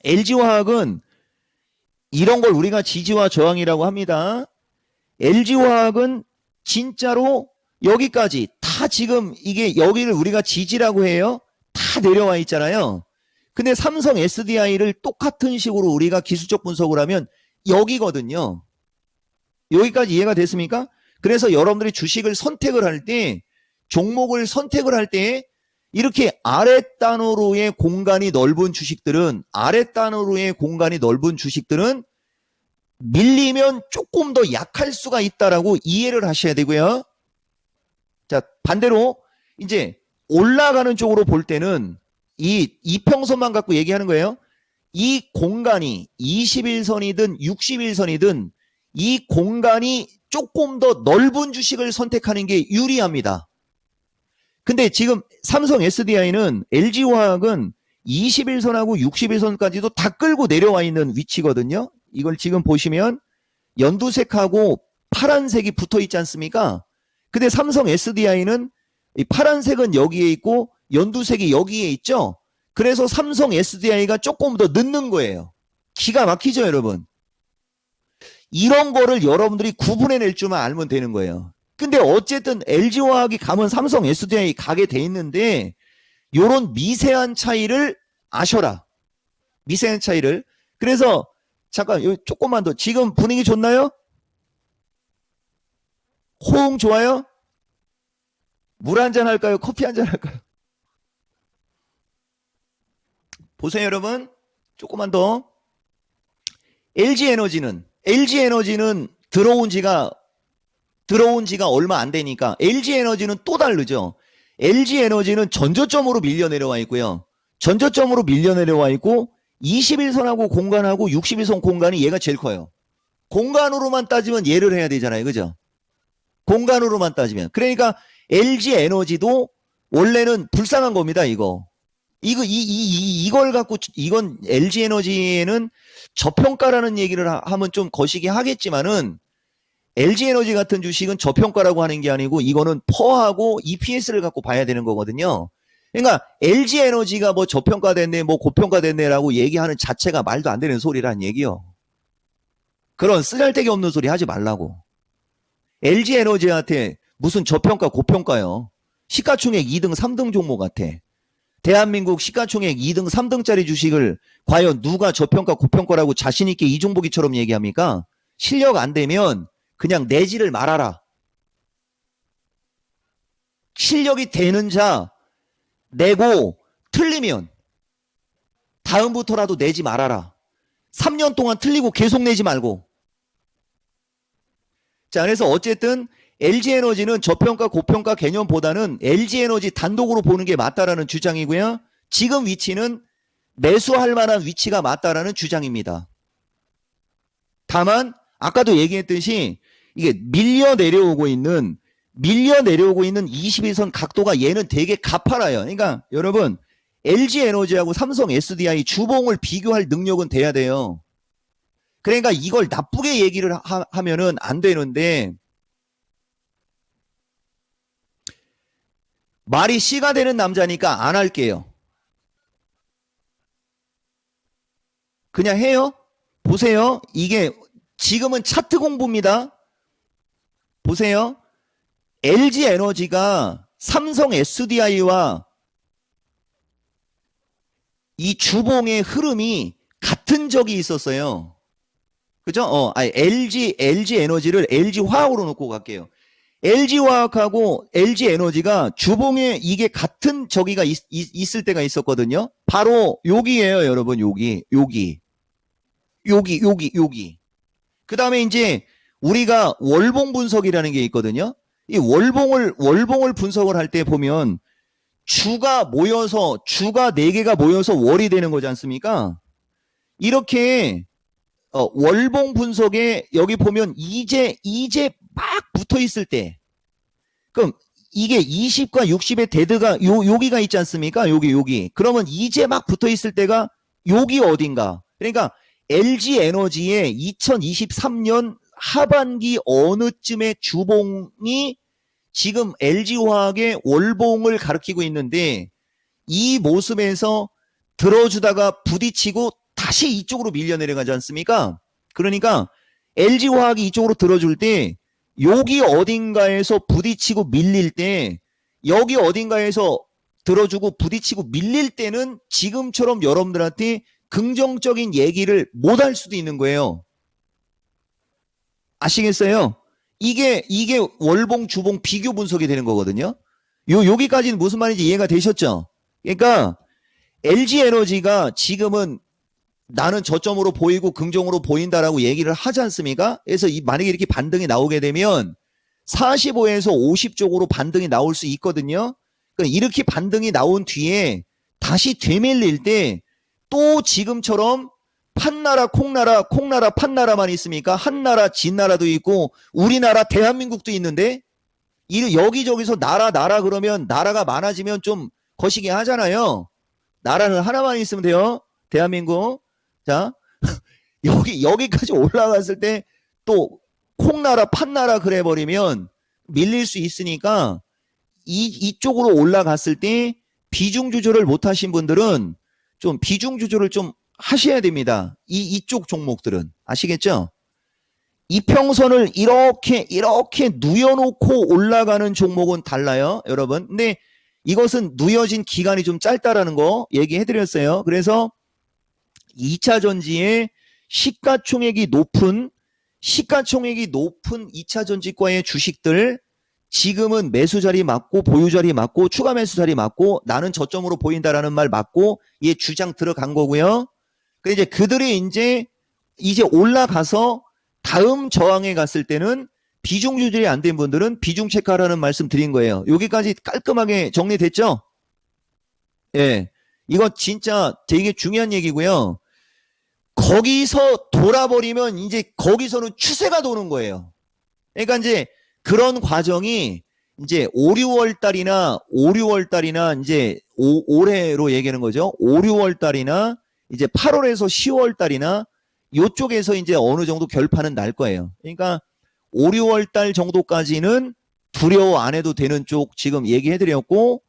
LG화학은 이런 걸 우리가 지지와 저항이라고 합니다. LG화학은 진짜로 여기까지 다 지금 이게 여기를 우리가 지지라고 해요. 다 내려와 있잖아요. 근데 삼성 SDI를 똑같은 식으로 우리가 기술적 분석을 하면 여기거든요. 여기까지 이해가 됐습니까? 그래서 여러분들이 주식을 선택을 할 때, 종목을 선택을 할 때 이렇게 아랫단으로의 공간이 넓은 주식들은 밀리면 조금 더 약할 수가 있다라고 이해를 하셔야 되고요. 자, 반대로 이제 올라가는 쪽으로 볼 때는 이 이평선만 갖고 얘기하는 거예요. 이 공간이 21선이든 61선이든 이 공간이 조금 더 넓은 주식을 선택하는 게 유리합니다. 근데 지금 삼성 SDI는 LG화학은 21선하고 61선까지도 다 끌고 내려와 있는 위치거든요. 이걸 지금 보시면 연두색하고 파란색이 붙어 있지 않습니까? 근데 삼성 SDI는 이 파란색은 여기에 있고 연두색이 여기에 있죠. 그래서 삼성 SDI가 조금 더 늦는 거예요. 기가 막히죠, 여러분. 이런 거를 여러분들이 구분해낼 줄만 알면 되는 거예요. 근데 어쨌든 LG화학이 가면 삼성 SDI 가게 돼 있는데 요런 미세한 차이를 아셔라. 미세한 차이를. 그래서 잠깐 요 조금만 더. 지금 분위기 좋나요? 호응 좋아요? 물 한잔 할까요? 커피 한잔 할까요? 보세요, 여러분. 조금만 더. LG에너지는 들어온 지가 얼마 안 되니까 LG에너지는 또 다르죠. LG에너지는 전저점으로 밀려 내려와 있고요. 전저점으로 밀려 내려와 있고 21선하고 공간하고 61선 공간이 얘가 제일 커요. 공간으로만 따지면 얘를 해야 되잖아요. 그죠? 공간으로만 따지면. 그러니까 LG에너지도 원래는 불쌍한 겁니다. 이걸 갖고 이건 LG에너지에는 저평가라는 얘기를 하면 좀 거시기 하겠지만은 LG에너지 같은 주식은 저평가라고 하는 게 아니고 이거는 퍼하고 EPS를 갖고 봐야 되는 거거든요. 그러니까 LG에너지가 뭐 저평가됐네 뭐 고평가됐네라고 얘기하는 자체가 말도 안 되는 소리란 얘기요. 그런 쓰잘데기 없는 소리 하지 말라고. LG에너지한테 무슨 저평가 고평가요. 시가총액 2등 3등 종목 같아. 대한민국 시가총액 2등 3등짜리 주식을 과연 누가 저평가 고평가라고 자신있게 이종복이처럼 얘기합니까? 실력 안 되면 그냥 내지를 말아라. 실력이 되는 자 내고 틀리면 다음부터라도 내지 말아라. 3년 동안 틀리고 계속 내지 말고. 자, 그래서 어쨌든 LG에너지는 저평가 고평가 개념보다는 LG에너지 단독으로 보는 게 맞다라는 주장이고요. 지금 위치는 매수할 만한 위치가 맞다라는 주장입니다. 다만 아까도 얘기했듯이 이게 밀려 내려오고 있는 21선 각도가 얘는 되게 가파라요. 그러니까 여러분 LG에너지하고 삼성 SDI 주봉을 비교할 능력은 돼야 돼요. 그러니까 이걸 나쁘게 얘기를 하면은 안 되는데 말이 씨가 되는 남자니까 안 할게요. 그냥 해요. 보세요. 이게 지금은 차트 공부입니다. 보세요. LG에너지가 삼성 SDI와 이 주봉의 흐름이 같은 적이 있었어요. 그죠? LG에너지를 LG화학으로 놓고 갈게요. LG화학하고 LG에너지가 주봉에 이게 같은 저기가 있을 때가 있었거든요. 바로 여기예요, 여러분. 여기. 그 다음에 이제 우리가 월봉 분석이라는 게 있거든요. 이 월봉을 분석을 할 때 보면 주가 4개가 모여서 월이 되는 거지 않습니까? 이렇게 월봉 분석에 여기 보면 이제 막 붙어 있을 때, 그럼 이게 20과 60의 데드가 여기가 있지 않습니까? 여기. 그러면 이제 막 붙어 있을 때가 여기 어딘가. 그러니까 LG에너지의 2023년 하반기 어느쯤의 주봉이 지금 LG화학의 월봉을 가리키고 있는데 이 모습에서 들어주다가 부딪히고 다시 이쪽으로 밀려 내려가지 않습니까? 그러니까 LG화학이 이쪽으로 들어줄 때 여기 어딘가에서 부딪히고 밀릴 때 여기 어딘가에서 들어주고 부딪히고 밀릴 때는 지금처럼 여러분들한테 긍정적인 얘기를 못 할 수도 있는 거예요. 아시겠어요? 이게 월봉, 주봉 비교 분석이 되는 거거든요. 여기까지는 무슨 말인지 이해가 되셨죠? 그러니까 LG에너지가 지금은 나는 저점으로 보이고 긍정으로 보인다라고 얘기를 하지 않습니까? 그래서 만약에 이렇게 반등이 나오게 되면 45에서 50 쪽으로 반등이 나올 수 있거든요. 그러니까 이렇게 반등이 나온 뒤에 다시 되밀릴 때 또 지금처럼 판나라, 콩나라, 콩나라, 판나라만 있습니까? 한나라, 진나라도 있고 우리나라, 대한민국도 있는데 여기저기서 나라 그러면 나라가 많아지면 좀 거시기 하잖아요. 나라는 하나만 있으면 돼요. 대한민국. 자, 여기까지 올라갔을 때 또 콩나라, 판나라 그래 버리면 밀릴 수 있으니까 이쪽으로 올라갔을 때 비중 조절을 못 하신 분들은 좀 비중 조절을 좀 하셔야 됩니다. 이쪽 종목들은. 아시겠죠? 이평선을 이렇게 누여놓고 올라가는 종목은 달라요, 여러분. 근데 이것은 누여진 기간이 좀 짧다라는 거 얘기해드렸어요. 그래서 2차 전지의 시가총액이 높은 2차 전지과의 주식들 지금은 매수 자리 맞고 보유 자리 맞고 추가 매수 자리 맞고 나는 저점으로 보인다라는 말 맞고 얘 주장 들어간 거고요. 근데 이제 그들이 이제 올라가서 다음 저항에 갔을 때는 비중 조절이 안 된 분들은 비중 체크하라는 말씀 드린 거예요. 여기까지 깔끔하게 정리됐죠? 예. 이거 진짜 되게 중요한 얘기고요. 거기서 돌아버리면 이제 거기서는 추세가 도는 거예요. 그러니까 이제 그런 과정이 이제 5, 6월 달이나 이제 올해로 얘기하는 거죠. 5, 6월 달이나 이제 8월에서 10월 달이나 요쪽에서 이제 어느 정도 결판은 날 거예요. 그러니까 5, 6월 달 정도까지는 두려워 안 해도 되는 쪽 지금 얘기해 드렸고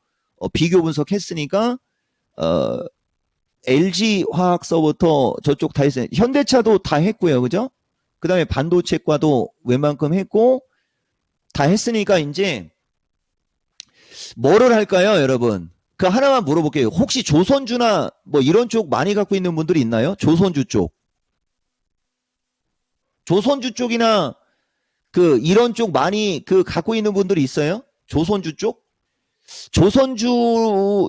비교 분석했으니까 LG화학서부터 저쪽 다 했어요. 현대차도 다 했고요. 그죠? 그 다음에 반도체과도 웬만큼 했고 다 했으니까 이제 뭐를 할까요, 여러분? 그 하나만 물어볼게요. 혹시 조선주나 뭐 이런 쪽 많이 갖고 있는 분들이 있나요? 조선주 쪽. 조선주 쪽이나 그 이런 쪽 많이 그 갖고 있는 분들이 있어요? 조선주 쪽?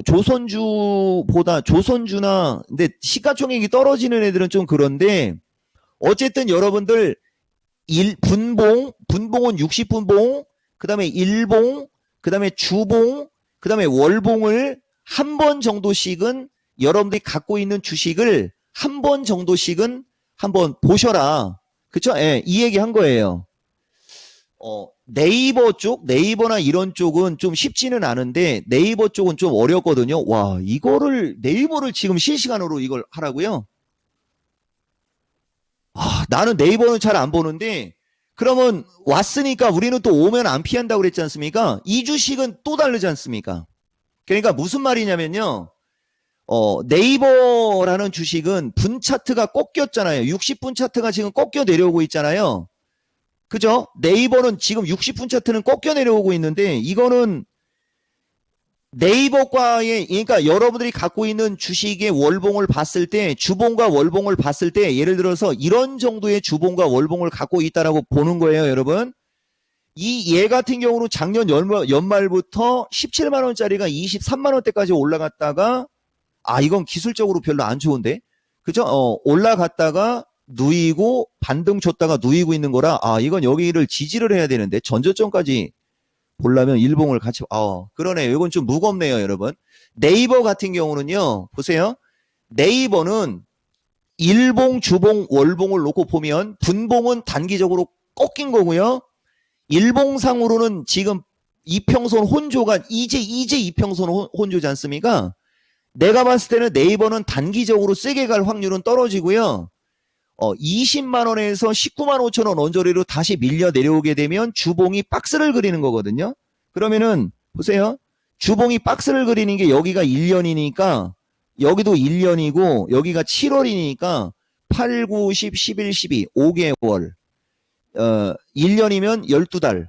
조선주보다 조선주나 근데 시가총액이 떨어지는 애들은 좀 그런데 어쨌든 여러분들 분봉은 60분봉, 그 다음에 일봉, 그 다음에 주봉, 그 다음에 월봉을 한 번 정도씩은 여러분들이 갖고 있는 주식을 한 번 정도씩은 한번 보셔라. 그쵸? 예, 이 얘기 한 거예요. 네이버나 이런 쪽은 좀 쉽지는 않은데 네이버 쪽은 좀 어렵거든요. 와, 네이버를 지금 실시간으로 이걸 하라고요? 나는 네이버는 잘 안 보는데 그러면 왔으니까 우리는 또 오면 안 피한다고 그랬지 않습니까? 이 주식은 또 다르지 않습니까? 그러니까 무슨 말이냐면요. 네이버라는 주식은 분 차트가 꺾였잖아요. 60분 차트가 지금 꺾여 내려오고 있잖아요. 그죠? 네이버는 지금 60분 차트는 꺾여 내려오고 있는데 이거는 네이버과의 그러니까 여러분들이 갖고 있는 주식의 월봉을 봤을 때 주봉과 월봉을 봤을 때 예를 들어서 이런 정도의 주봉과 월봉을 갖고 있다라고 보는 거예요, 여러분. 얘 같은 경우는 작년 연말부터 17만 원짜리가 23만 원대까지 올라갔다가 이건 기술적으로 별로 안 좋은데. 그죠? 올라갔다가 누이고 반등 줬다가 누이고 있는 거라 이건 여기를 지지를 해야 되는데 전저점까지 보려면 일봉을 같이 그러네요. 이건 좀 무겁네요, 여러분. 네이버 같은 경우는요. 보세요. 네이버는 일봉, 주봉, 월봉을 놓고 보면 분봉은 단기적으로 꺾인 거고요. 일봉상으로는 지금 이평선 혼조가 이제 이평선 혼조지 않습니까? 내가 봤을 때는 네이버는 단기적으로 세게 갈 확률은 떨어지고요. 20만 원에서 19만 5천 원 언저리로 다시 밀려 내려오게 되면 주봉이 박스를 그리는 거거든요. 그러면은 보세요. 주봉이 박스를 그리는 게 여기가 1년이니까 여기도 1년이고 여기가 7월이니까 8, 9, 10, 11, 12 5개월 1년이면 12달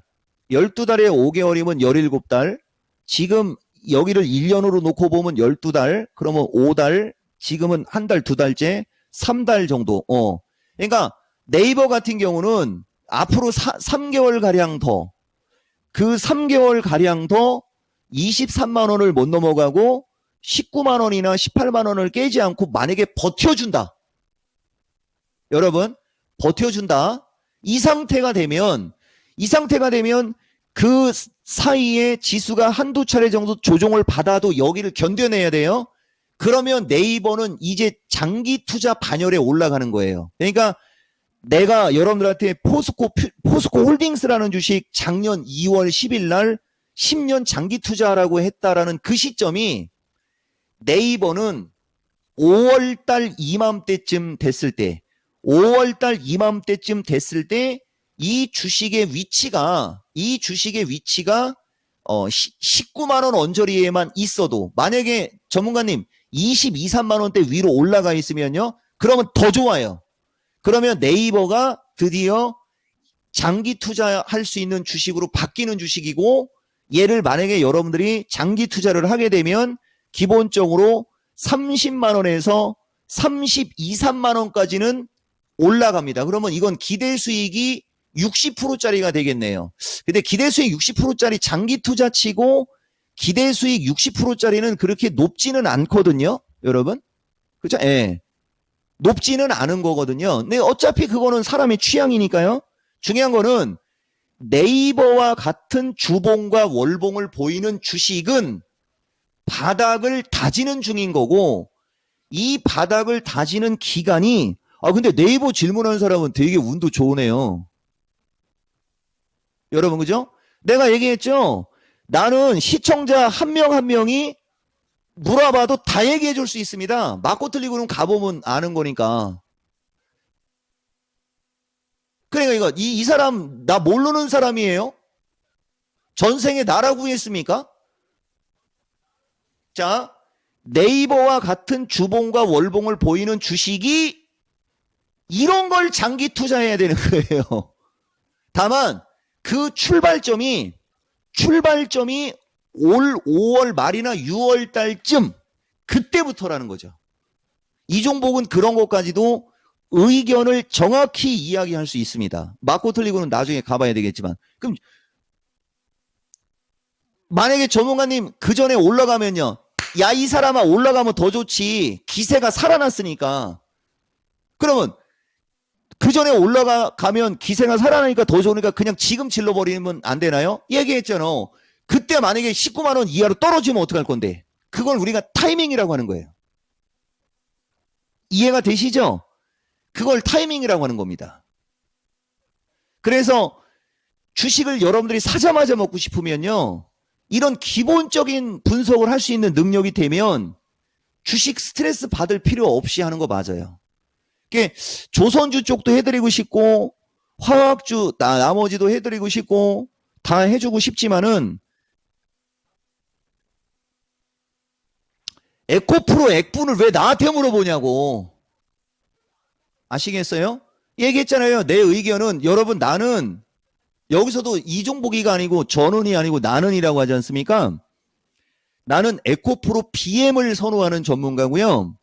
12달에 5개월이면 17달 지금 여기를 1년으로 놓고 보면 12달 그러면 5달 지금은 한 달, 두 달째 3달 정도 그러니까 네이버 같은 경우는 앞으로 3개월 가량 더 그 3개월 가량 더 23만 원을 못 넘어가고 19만 원이나 18만 원을 깨지 않고 만약에 버텨준다. 여러분, 버텨준다. 이 상태가 되면 그 사이에 지수가 한두 차례 정도 조정을 받아도 여기를 견뎌내야 돼요. 그러면 네이버는 이제 장기 투자 반열에 올라가는 거예요. 그러니까 내가 여러분들한테 포스코 홀딩스라는 주식 작년 2월 10일 날 10년 장기 투자라고 했다라는 그 시점이 네이버는 5월달 이맘때쯤 됐을 때 5월달 이맘때쯤 됐을 때 이 주식의 위치가 19만 원 언저리에만 있어도 만약에 전문가님 22, 3만 원대 위로 올라가 있으면요. 그러면 더 좋아요. 그러면 네이버가 드디어 장기 투자할 수 있는 주식으로 바뀌는 주식이고 얘를 만약에 여러분들이 장기 투자를 하게 되면 기본적으로 30만 원에서 32, 3만 원까지는 올라갑니다. 그러면 이건 기대 수익이 60%짜리가 되겠네요. 근데 기대 수익 60%짜리 장기 투자 치고 기대 수익 60%짜리는 그렇게 높지는 않거든요. 여러분. 그죠? 예. 높지는 않은 거거든요. 근데 어차피 그거는 사람의 취향이니까요. 중요한 거는 네이버와 같은 주봉과 월봉을 보이는 주식은 바닥을 다지는 중인 거고 이 바닥을 다지는 기간이 근데 네이버 질문한 사람은 되게 운도 좋으네요. 여러분 그죠? 내가 얘기했죠. 나는 시청자 한 명 한 명이 물어봐도 다 얘기해 줄 수 있습니다. 맞고 틀리고는 가보면 아는 거니까. 그러니까 이거 이 사람 나 모르는 사람이에요? 전생에 나라고 구했습니까? 자, 네이버와 같은 주봉과 월봉을 보이는 주식이 이런 걸 장기 투자해야 되는 거예요. 다만 그 출발점이 올 5월 말이나 6월 달쯤 그때부터라는 거죠. 이 종목은 그런 것까지도 의견을 정확히 이야기할 수 있습니다. 맞고 틀리고는 나중에 가봐야 되겠지만 그럼 만약에 전문가님 그 전에 올라가면요. 야, 이 사람아 올라가면 더 좋지. 기세가 살아났으니까. 그러면 그 전에 올라가면 기세가 살아나니까 더 좋으니까 그냥 지금 질러버리면 안 되나요? 얘기했잖아. 그때 만약에 19만 원 이하로 떨어지면 어떡할 건데? 그걸 우리가 타이밍이라고 하는 거예요. 이해가 되시죠? 그걸 타이밍이라고 하는 겁니다. 그래서 주식을 여러분들이 사자마자 먹고 싶으면요. 이런 기본적인 분석을 할 수 있는 능력이 되면 주식 스트레스 받을 필요 없이 하는 거 맞아요. 조선주 쪽도 해드리고 싶고 화학주 나머지도 해드리고 싶고 다 해주고 싶지만은 에코프로 액분을 왜 나한테 물어보냐고. 아시겠어요? 얘기했잖아요. 내 의견은 여러분 나는 여기서도 이종복이가 아니고 전운이 아니고 나는이라고 하지 않습니까? 나는 에코프로 BM을 선호하는 전문가고요.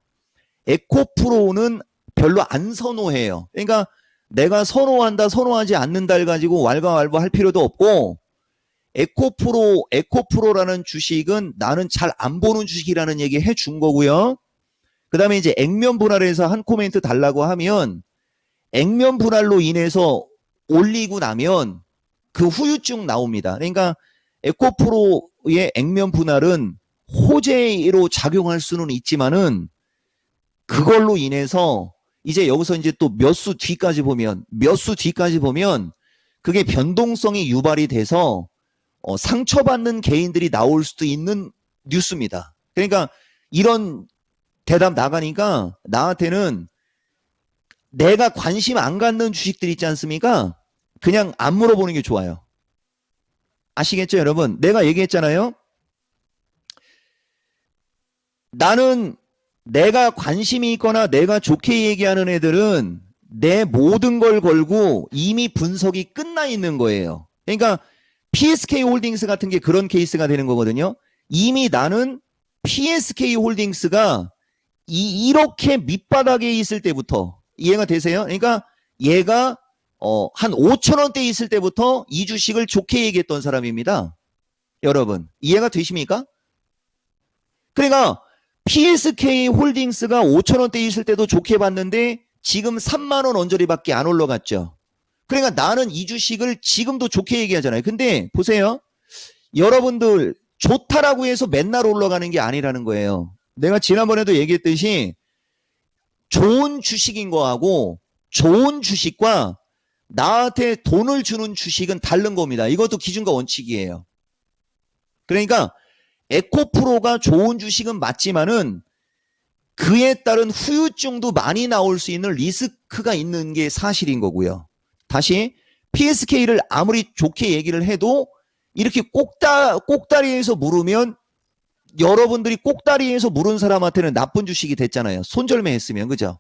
에코프로는 별로 안 선호해요. 그러니까 내가 선호한다 선호하지 않는다를 가지고 왈가왈부 할 필요도 없고 에코프로라는 주식은 나는 잘 안 보는 주식이라는 얘기 해준 거고요. 그 다음에 이제 액면 분할해서 한 코멘트 달라고 하면 액면 분할로 인해서 올리고 나면 그 후유증 나옵니다. 그러니까 에코프로의 액면 분할은 호재로 작용할 수는 있지만은 그걸로 인해서 이제 여기서 이제 또 몇 수 뒤까지 보면 그게 변동성이 유발이 돼서 상처받는 개인들이 나올 수도 있는 뉴스입니다. 그러니까 이런 대답 나가니까 나한테는 내가 관심 안 갖는 주식들 있지 않습니까? 그냥 안 물어보는 게 좋아요. 아시겠죠, 여러분? 내가 얘기했잖아요. 나는 내가 관심이 있거나 내가 좋게 얘기하는 애들은 내 모든 걸 걸고 이미 분석이 끝나 있는 거예요. 그러니까 PSK 홀딩스 같은 게 그런 케이스가 되는 거거든요. 이미 나는 PSK 홀딩스가 이렇게 밑바닥에 있을 때부터 이해가 되세요? 그러니까 얘가 한 5천 원대 있을 때부터 이 주식을 좋게 얘기했던 사람입니다. 여러분 이해가 되십니까? 그러니까 PSK 홀딩스가 5천 원대 있을 때도 좋게 봤는데 지금 3만 원 언저리밖에 안 올라갔죠. 그러니까 나는 이 주식을 지금도 좋게 얘기하잖아요. 근데 보세요. 여러분들 좋다라고 해서 맨날 올라가는 게 아니라는 거예요. 내가 지난번에도 얘기했듯이 좋은 주식인 거하고 좋은 주식과 나한테 돈을 주는 주식은 다른 겁니다. 이것도 기준과 원칙이에요. 그러니까 에코프로가 좋은 주식은 맞지만은 그에 따른 후유증도 많이 나올 수 있는 리스크가 있는 게 사실인 거고요. 다시 PSK를 아무리 좋게 얘기를 해도 이렇게 꼭다리에서 물으면 여러분들이 꼭다리에서 물은 사람한테는 나쁜 주식이 됐잖아요. 손절매했으면 그죠?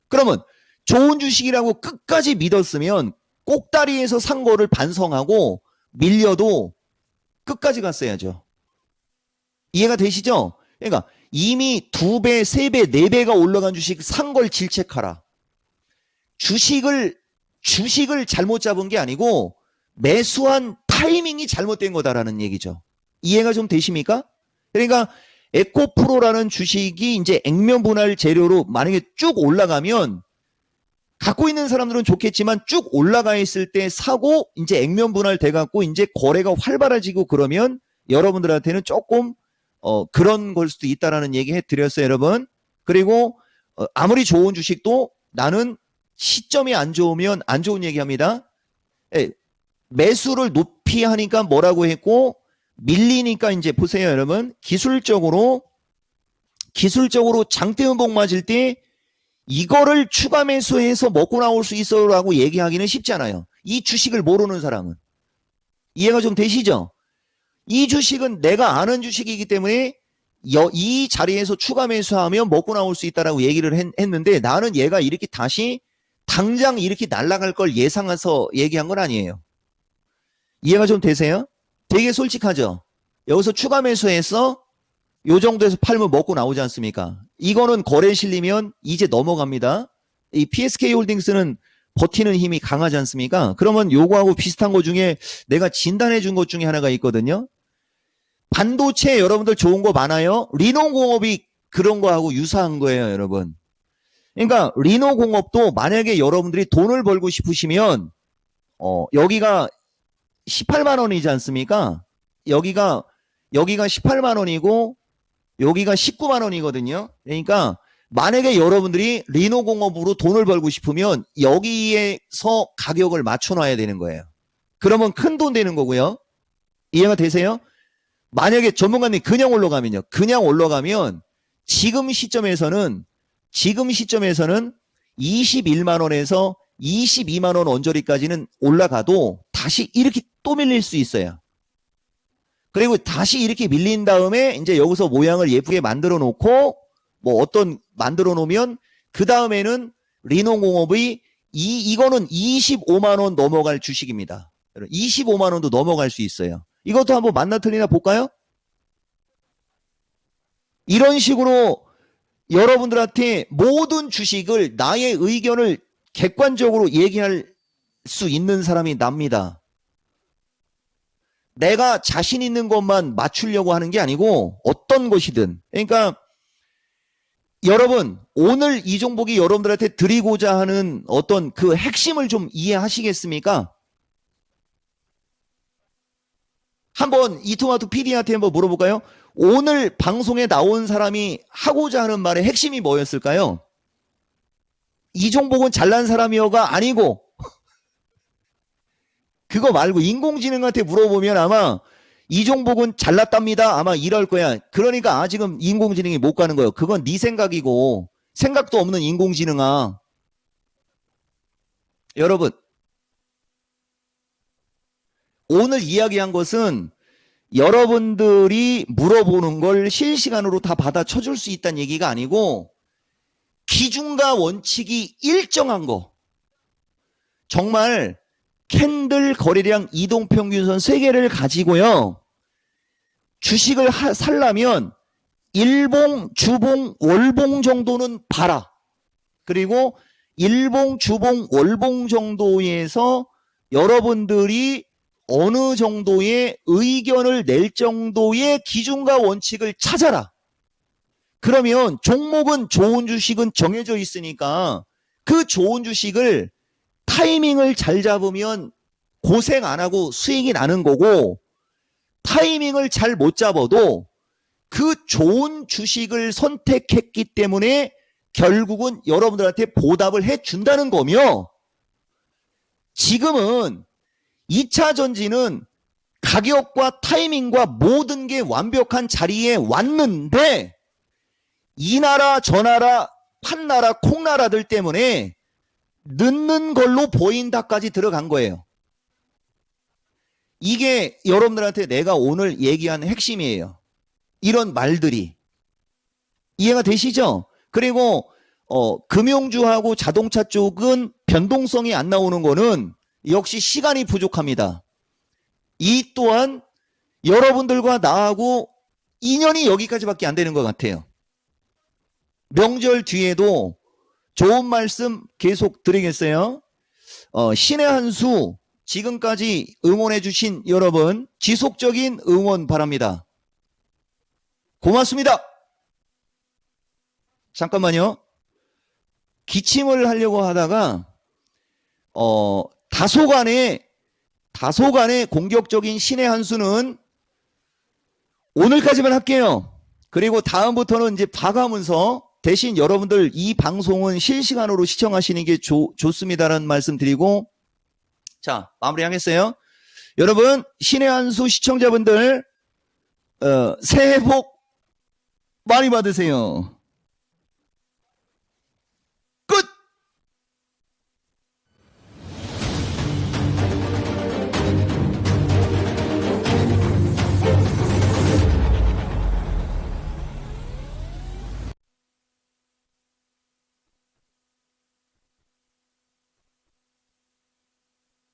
그러면 좋은 주식이라고 끝까지 믿었으면 꼭다리에서 산 거를 반성하고 밀려도 끝까지 갔어야죠. 이해가 되시죠? 그러니까 이미 2배, 3배, 4배가 올라간 주식 산 걸 질책하라. 주식을 잘못 잡은 게 아니고 매수한 타이밍이 잘못된 거다라는 얘기죠. 이해가 좀 되십니까? 그러니까 에코프로라는 주식이 이제 액면 분할 재료로 만약에 쭉 올라가면 갖고 있는 사람들은 좋겠지만 쭉 올라가 있을 때 사고 이제 액면 분할 돼 갖고 이제 거래가 활발해지고 그러면 여러분들한테는 조금 그런 걸 수도 있다라는 얘기 해드렸어요, 여러분. 그리고 아무리 좋은 주식도 나는 시점이 안 좋으면 안 좋은 얘기합니다. 매수를 높이 하니까 뭐라고 했고 밀리니까 이제 보세요, 여러분. 기술적으로 장대음봉 맞을 때 이거를 추가 매수해서 먹고 나올 수 있어라고 얘기하기는 쉽잖아요. 이 주식을 모르는 사람은. 이해가 좀 되시죠? 이 주식은 내가 아는 주식이기 때문에 이 자리에서 추가 매수하면 먹고 나올 수 있다라고 얘기를 했는데 나는 얘가 이렇게 다시 당장 이렇게 날아갈 걸 예상해서 얘기한 건 아니에요. 이해가 좀 되세요? 되게 솔직하죠? 여기서 추가 매수해서 요 정도에서 팔면 먹고 나오지 않습니까? 이거는 거래 실리면 이제 넘어갑니다. 이 PSK 홀딩스는 버티는 힘이 강하지 않습니까? 그러면 요거하고 비슷한 것 중에 내가 진단해 준 것 중에 하나가 있거든요. 반도체 여러분들 좋은 거 많아요. 리노공업이 그런 거하고 유사한 거예요, 여러분. 그러니까 리노공업도 만약에 여러분들이 돈을 벌고 싶으시면 여기가 18만 원이지 않습니까? 여기가 18만 원이고 여기가 19만 원이거든요. 그러니까 만약에 여러분들이 리노공업으로 돈을 벌고 싶으면 여기에서 가격을 맞춰놔야 되는 거예요. 그러면 큰 돈 되는 거고요. 이해가 되세요? 만약에 전문가님 그냥 올라가면요. 그냥 올라가면 지금 시점에서는 21만 원에서 22만 원 언저리까지는 올라가도 다시 이렇게 또 밀릴 수 있어요. 그리고 다시 이렇게 밀린 다음에 이제 여기서 모양을 예쁘게 만들어 놓고 뭐 어떤 만들어 놓으면 그 다음에는 리노공업의 이거는 25만 원 넘어갈 주식입니다. 25만 원도 넘어갈 수 있어요. 이것도 한번 만나 틀리나 볼까요? 이런 식으로 여러분들한테 모든 주식을 나의 의견을 객관적으로 얘기할 수 있는 사람이 납니다. 내가 자신 있는 것만 맞추려고 하는 게 아니고 어떤 것이든. 그러니까 여러분 오늘 이 종목이 여러분들한테 드리고자 하는 어떤 그 핵심을 좀 이해하시겠습니까? 한번 이토마토 PD한테 한번 물어볼까요? 오늘 방송에 나온 사람이 하고자 하는 말의 핵심이 뭐였을까요? 이 종목은 잘난 사람이어가 아니고 그거 말고 인공지능한테 물어보면 아마 이 종목은 잘났답니다. 아마 이럴 거야. 그러니까 아직은 인공지능이 못 가는 거예요. 그건 네 생각이고 생각도 없는 인공지능아. 여러분 오늘 이야기한 것은 여러분들이 물어보는 걸 실시간으로 다 받아쳐줄 수 있다는 얘기가 아니고 기준과 원칙이 일정한 거. 정말 캔들 거래량 이동평균선 3개를 가지고요. 주식을 살려면 일봉, 주봉, 월봉 정도는 봐라. 그리고 일봉, 주봉, 월봉 정도에서 여러분들이 어느 정도의 의견을 낼 정도의 기준과 원칙을 찾아라. 그러면 종목은 좋은 주식은 정해져 있으니까 그 좋은 주식을 타이밍을 잘 잡으면 고생 안 하고 수익이 나는 거고, 타이밍을 잘 못 잡아도 그 좋은 주식을 선택했기 때문에 결국은 여러분들한테 보답을 해준다는 거며, 지금은 2차 전지는 가격과 타이밍과 모든 게 완벽한 자리에 왔는데 이 나라 저 나라 판나라 콩나라들 때문에 늦는 걸로 보인다까지 들어간 거예요. 이게 여러분들한테 내가 오늘 얘기한 핵심이에요. 이런 말들이 이해가 되시죠? 그리고 금융주하고 자동차 쪽은 변동성이 안 나오는 거는 역시 시간이 부족합니다. 이 또한 여러분들과 나하고 인연이 여기까지밖에 안 되는 것 같아요. 명절 뒤에도 좋은 말씀 계속 드리겠어요. 신의 한 수 지금까지 응원해 주신 여러분 지속적인 응원 바랍니다. 고맙습니다. 잠깐만요. 기침을 하려고 하다가 다소간의 공격적인 신의 한 수는 오늘까지만 할게요. 그리고 다음부터는 이제 봐가면서 대신 여러분들 이 방송은 실시간으로 시청하시는 게 좋습니다라는 말씀 드리고, 자, 마무리하겠어요. 여러분, 신의 한 수 시청자분들 새해 복 많이 받으세요.